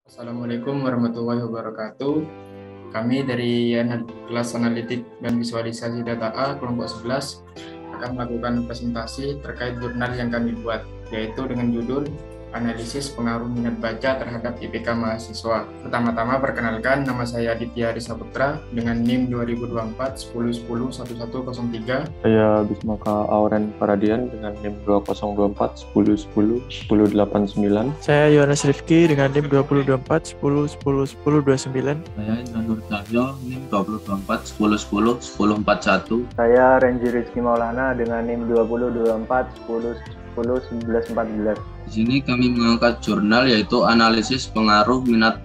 Assalamualaikum warahmatullahi wabarakatuh. Kami dari kelas analitik dan visualisasi data A kelompok 11 akan melakukan presentasi terkait jurnal yang kami buat, yaitu dengan judul Analisis Pengaruh Minat Baca Terhadap IPK Mahasiswa. Pertama-tama perkenalkan, nama saya Aditya Risa Putra dengan NIM 2024 1010 1103. Saya Bismaka Auren Paradian dengan NIM 2024 1010 1089. Saya Yohanes Rifki dengan NIM 2024 10 10 10 29. Saya Indra Nur Cahyo, NIM 2024 10 10 10 41. Saya Renji Rizky Maulana dengan NIM 2024 10 10 11 14. Di sini kami mengangkat jurnal yaitu analisis pengaruh minat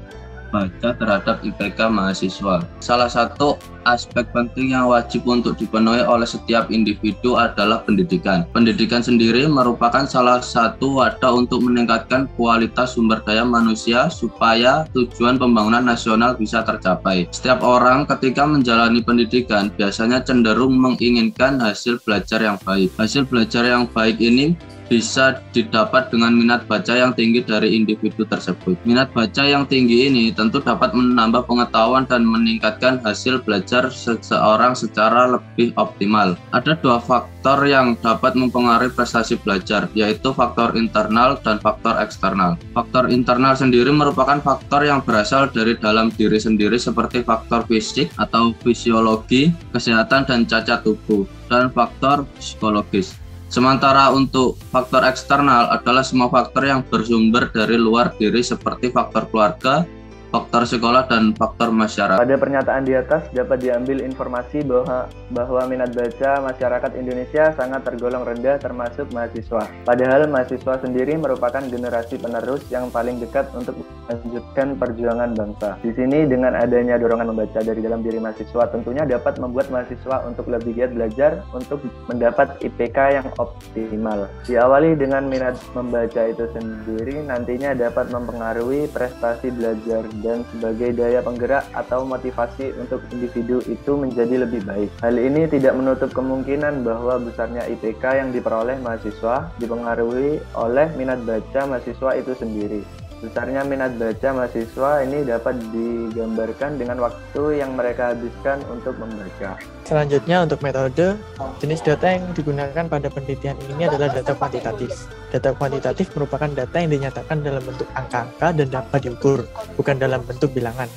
baca terhadap IPK mahasiswa. Salah satu aspek penting yang wajib untuk dipenuhi oleh setiap individu adalah pendidikan. Pendidikan sendiri merupakan salah satu wadah untuk meningkatkan kualitas sumber daya manusia supaya tujuan pembangunan nasional bisa tercapai. Setiap orang ketika menjalani pendidikan biasanya cenderung menginginkan hasil belajar yang baik. Hasil belajar yang baik ini bisa didapat dengan minat baca yang tinggi dari individu tersebut. Minat baca yang tinggi ini tentu dapat menambah pengetahuan dan meningkatkan hasil belajar seseorang secara lebih optimal. Ada dua faktor yang dapat mempengaruhi prestasi belajar, yaitu faktor internal dan faktor eksternal. Faktor internal sendiri merupakan faktor yang berasal dari dalam diri sendiri seperti faktor fisik atau fisiologi, kesehatan dan cacat tubuh, dan faktor psikologis. Sementara untuk faktor eksternal adalah semua faktor yang bersumber dari luar diri seperti faktor keluarga, faktor sekolah, dan faktor masyarakat. Pada pernyataan di atas dapat diambil informasi bahwa minat baca masyarakat Indonesia sangat tergolong rendah termasuk mahasiswa. Padahal mahasiswa sendiri merupakan generasi penerus yang paling dekat untuk melanjutkan perjuangan bangsa. Di sini dengan adanya dorongan membaca dari dalam diri mahasiswa tentunya dapat membuat mahasiswa untuk lebih giat belajar untuk mendapat IPK yang optimal. Diawali dengan minat membaca itu sendiri nantinya dapat mempengaruhi prestasi belajar dan sebagai daya penggerak atau motivasi untuk individu itu menjadi lebih baik. Hal ini tidak menutup kemungkinan bahwa besarnya IPK yang diperoleh mahasiswa dipengaruhi oleh minat baca mahasiswa itu sendiri. Besarnya minat baca mahasiswa ini dapat digambarkan dengan waktu yang mereka habiskan untuk membaca. Selanjutnya untuk metode, jenis data yang digunakan pada penelitian ini adalah data kuantitatif. Data kuantitatif merupakan data yang dinyatakan dalam bentuk angka-angka dan dapat diukur, bukan dalam bentuk bilangan.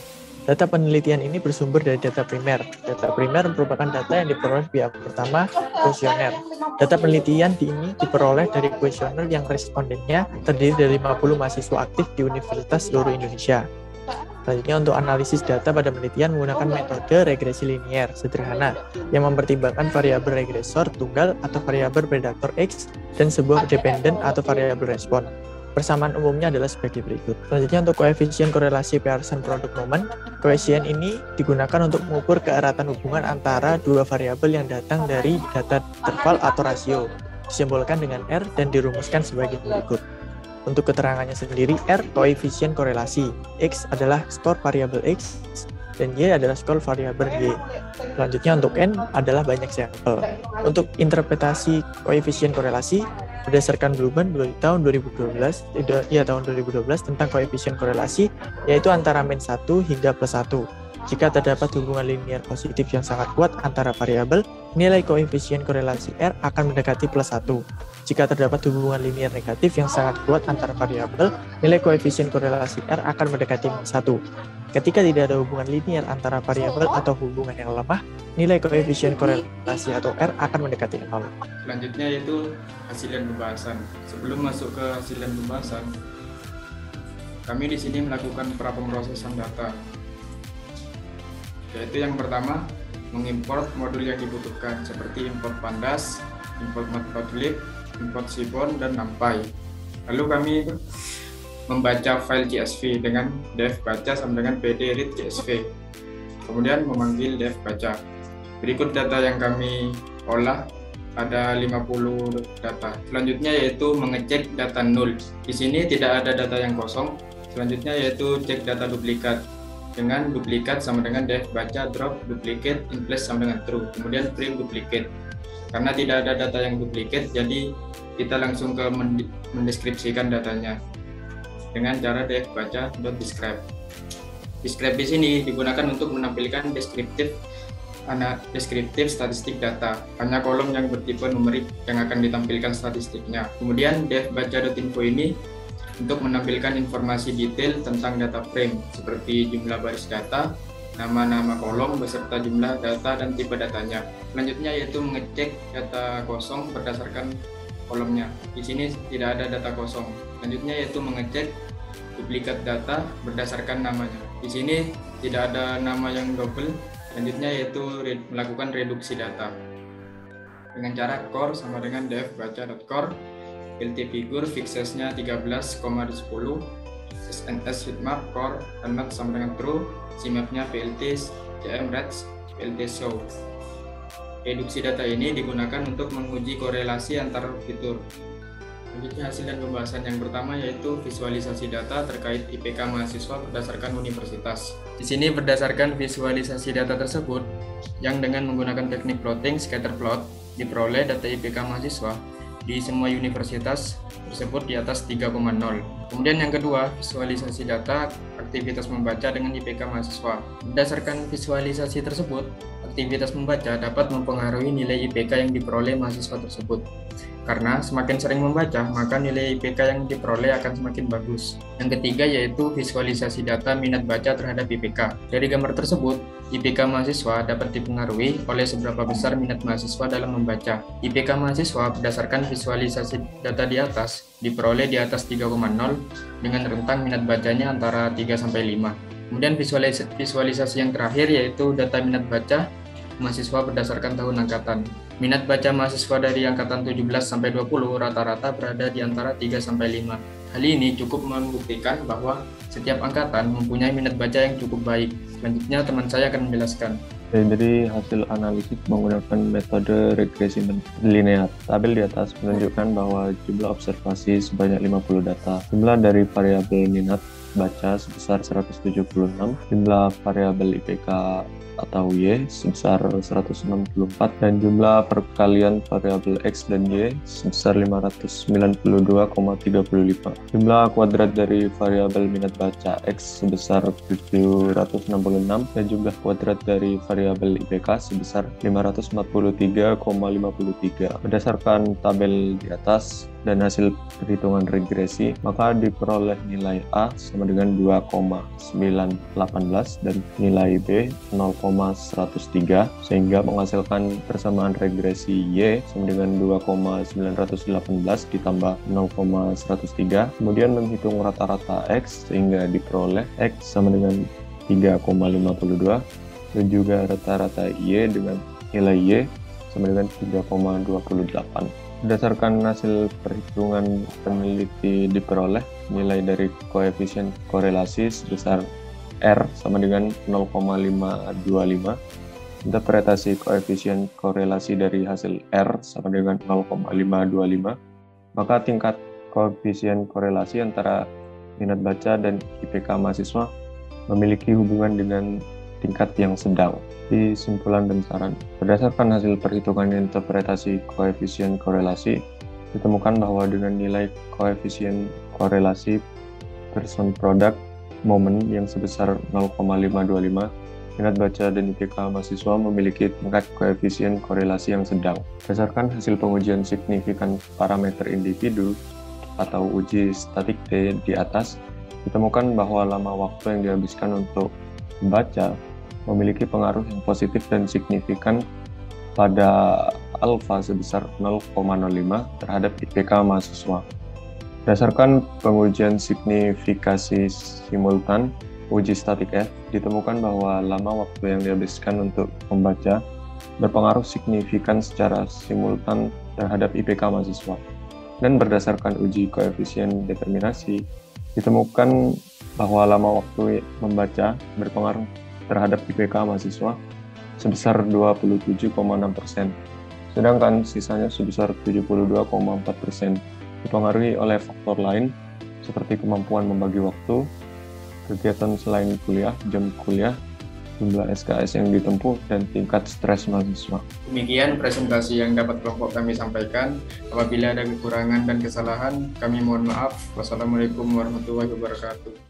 Data penelitian ini bersumber dari data primer. Data primer merupakan data yang diperoleh pihak pertama, kuesioner. Data penelitian ini diperoleh dari kuesioner yang respondennya terdiri dari 50 mahasiswa aktif di universitas seluruh Indonesia. Selanjutnya untuk analisis data pada penelitian menggunakan metode regresi linier sederhana yang mempertimbangkan variabel regresor tunggal atau variabel prediktor X dan sebuah dependen atau variabel respon. Persamaan umumnya adalah sebagai berikut. Selanjutnya untuk koefisien korelasi Pearson produk Neumann, koefisien ini digunakan untuk mengukur keeratan hubungan antara dua variabel yang datang dari data interval atau rasio, disimbolkan dengan R dan dirumuskan sebagai berikut. Untuk keterangannya sendiri, R koefisien korelasi, X adalah skor variabel X, dan Y adalah skor variabel Y. Selanjutnya untuk N adalah banyak sampel. Untuk interpretasi koefisien korelasi, berdasarkan Blumen tahun 2012 tentang koefisien korelasi, yaitu antara min 1 hingga plus 1. Jika terdapat hubungan linier positif yang sangat kuat antara variabel, nilai koefisien korelasi R akan mendekati plus 1. Jika terdapat hubungan linier negatif yang sangat kuat antara variabel, nilai koefisien korelasi R akan mendekati min 1. Ketika tidak ada hubungan linier antara variabel atau hubungan yang lemah, nilai koefisien korelasi atau R akan mendekati 0. Selanjutnya yaitu hasil pembahasan. Sebelum masuk ke hasil pembahasan, kami di sini melakukan prapemrosesan data. Yaitu yang pertama, mengimport modul yang dibutuhkan seperti import pandas, import matplotlib, import seaborn, dan numpy. Lalu kami membaca file CSV dengan def baca sama dengan pd read CSV. Kemudian memanggil def baca. Berikut data yang kami olah, ada 50 data. Selanjutnya yaitu mengecek data null. Di sini tidak ada data yang kosong. Selanjutnya yaitu cek data duplikat. Dengan duplikat sama dengan def baca drop duplicate in place sama dengan true. Kemudian print duplicate. Karena tidak ada data yang duplicate, jadi kita langsung ke mendeskripsikan datanya. dengan cara dfbaca.describe. Describe di sini digunakan untuk menampilkan deskriptif statistik data, hanya kolom yang bertipe numerik yang akan ditampilkan statistiknya. Kemudian dfbaca.info ini untuk menampilkan informasi detail tentang data frame seperti jumlah baris data, nama-nama kolom beserta jumlah data dan tipe datanya. Selanjutnya yaitu mengecek data kosong berdasarkan kolomnya. Di sini tidak ada data kosong. Selanjutnya yaitu mengecek duplikat data berdasarkan namanya. Di sini tidak ada nama yang double. Selanjutnya yaitu melakukan reduksi data dengan cara core sama dengan dfbaca.core. LT figure fixesnya 13,10, SNS heatmap core and not sama dengan true, cmapnya plt cm reds plt show. Reduksi data ini digunakan untuk menguji korelasi antar fitur. Selanjutnya hasil dan pembahasan yang pertama yaitu visualisasi data terkait IPK mahasiswa berdasarkan universitas. Di sini berdasarkan visualisasi data tersebut yang dengan menggunakan teknik plotting scatter plot diperoleh data IPK mahasiswa di semua universitas tersebut di atas 3,0. Kemudian yang kedua, visualisasi data aktivitas membaca dengan IPK mahasiswa. Berdasarkan visualisasi tersebut, aktivitas membaca dapat mempengaruhi nilai IPK yang diperoleh mahasiswa tersebut. Karena semakin sering membaca, maka nilai IPK yang diperoleh akan semakin bagus. Yang ketiga yaitu visualisasi data minat baca terhadap IPK. Dari gambar tersebut, IPK mahasiswa dapat dipengaruhi oleh seberapa besar minat mahasiswa dalam membaca. IPK mahasiswa berdasarkan visualisasi data di atas diperoleh di atas 3,0 dengan rentang minat bacanya antara 3-5. Kemudian visualisasi yang terakhir yaitu data minat baca mahasiswa berdasarkan tahun angkatan. Minat baca mahasiswa dari angkatan 17-20 rata-rata berada di antara 3-5. Hal ini cukup membuktikan bahwa setiap angkatan mempunyai minat baca yang cukup baik. Selanjutnya teman saya akan menjelaskan. Jadi hasil analisis menggunakan metode regresi linear. Tabel di atas menunjukkan bahwa jumlah observasi sebanyak 50 data. Jumlah dari variabel minat baca sebesar 176, jumlah variabel IPK atau Y sebesar 164, dan jumlah perkalian variabel X dan Y sebesar 592,35. Jumlah kuadrat dari variabel minat baca X sebesar 766 dan jumlah kuadrat dari variabel IPK sebesar 543,53. Berdasarkan tabel di atas dan hasil perhitungan regresi, maka diperoleh nilai A sama dengan 2,918 dan nilai B 0,103, sehingga menghasilkan persamaan regresi Y sama dengan 2,918 ditambah 0,103. Kemudian menghitung rata-rata X sehingga diperoleh X sama dengan 3,52 dan juga rata-rata Y dengan nilai Y sama dengan 3,28. Berdasarkan hasil perhitungan peneliti diperoleh nilai dari koefisien korelasi sebesar R sama dengan 0,525. Interpretasi koefisien korelasi dari hasil R sama dengan 0,525. Maka tingkat koefisien korelasi antara minat baca dan IPK mahasiswa memiliki hubungan dengan tingkat yang sedang. Kesimpulan dan saran. Berdasarkan hasil perhitungan interpretasi koefisien korelasi, ditemukan bahwa dengan nilai koefisien korelasi person product moment yang sebesar 0,525, minat baca dan IPK mahasiswa memiliki tingkat koefisien korelasi yang sedang. Berdasarkan hasil pengujian signifikan parameter individu atau uji statik T di atas, ditemukan bahwa lama waktu yang dihabiskan untuk membaca memiliki pengaruh yang positif dan signifikan pada alfa sebesar 0,05 terhadap IPK mahasiswa. Berdasarkan pengujian signifikasi simultan uji statik F, ditemukan bahwa lama waktu yang dihabiskan untuk membaca berpengaruh signifikan secara simultan terhadap IPK mahasiswa. Dan berdasarkan uji koefisien determinasi, ditemukan bahwa lama waktu membaca berpengaruh terhadap IPK mahasiswa sebesar 27,6%, sedangkan sisanya sebesar 72,4% dipengaruhi oleh faktor lain seperti kemampuan membagi waktu, kegiatan selain kuliah, jam kuliah, jumlah SKS yang ditempuh, dan tingkat stres mahasiswa. Demikian presentasi yang dapat kelompok kami sampaikan. Apabila ada kekurangan dan kesalahan, kami mohon maaf. Wassalamualaikum warahmatullahi wabarakatuh.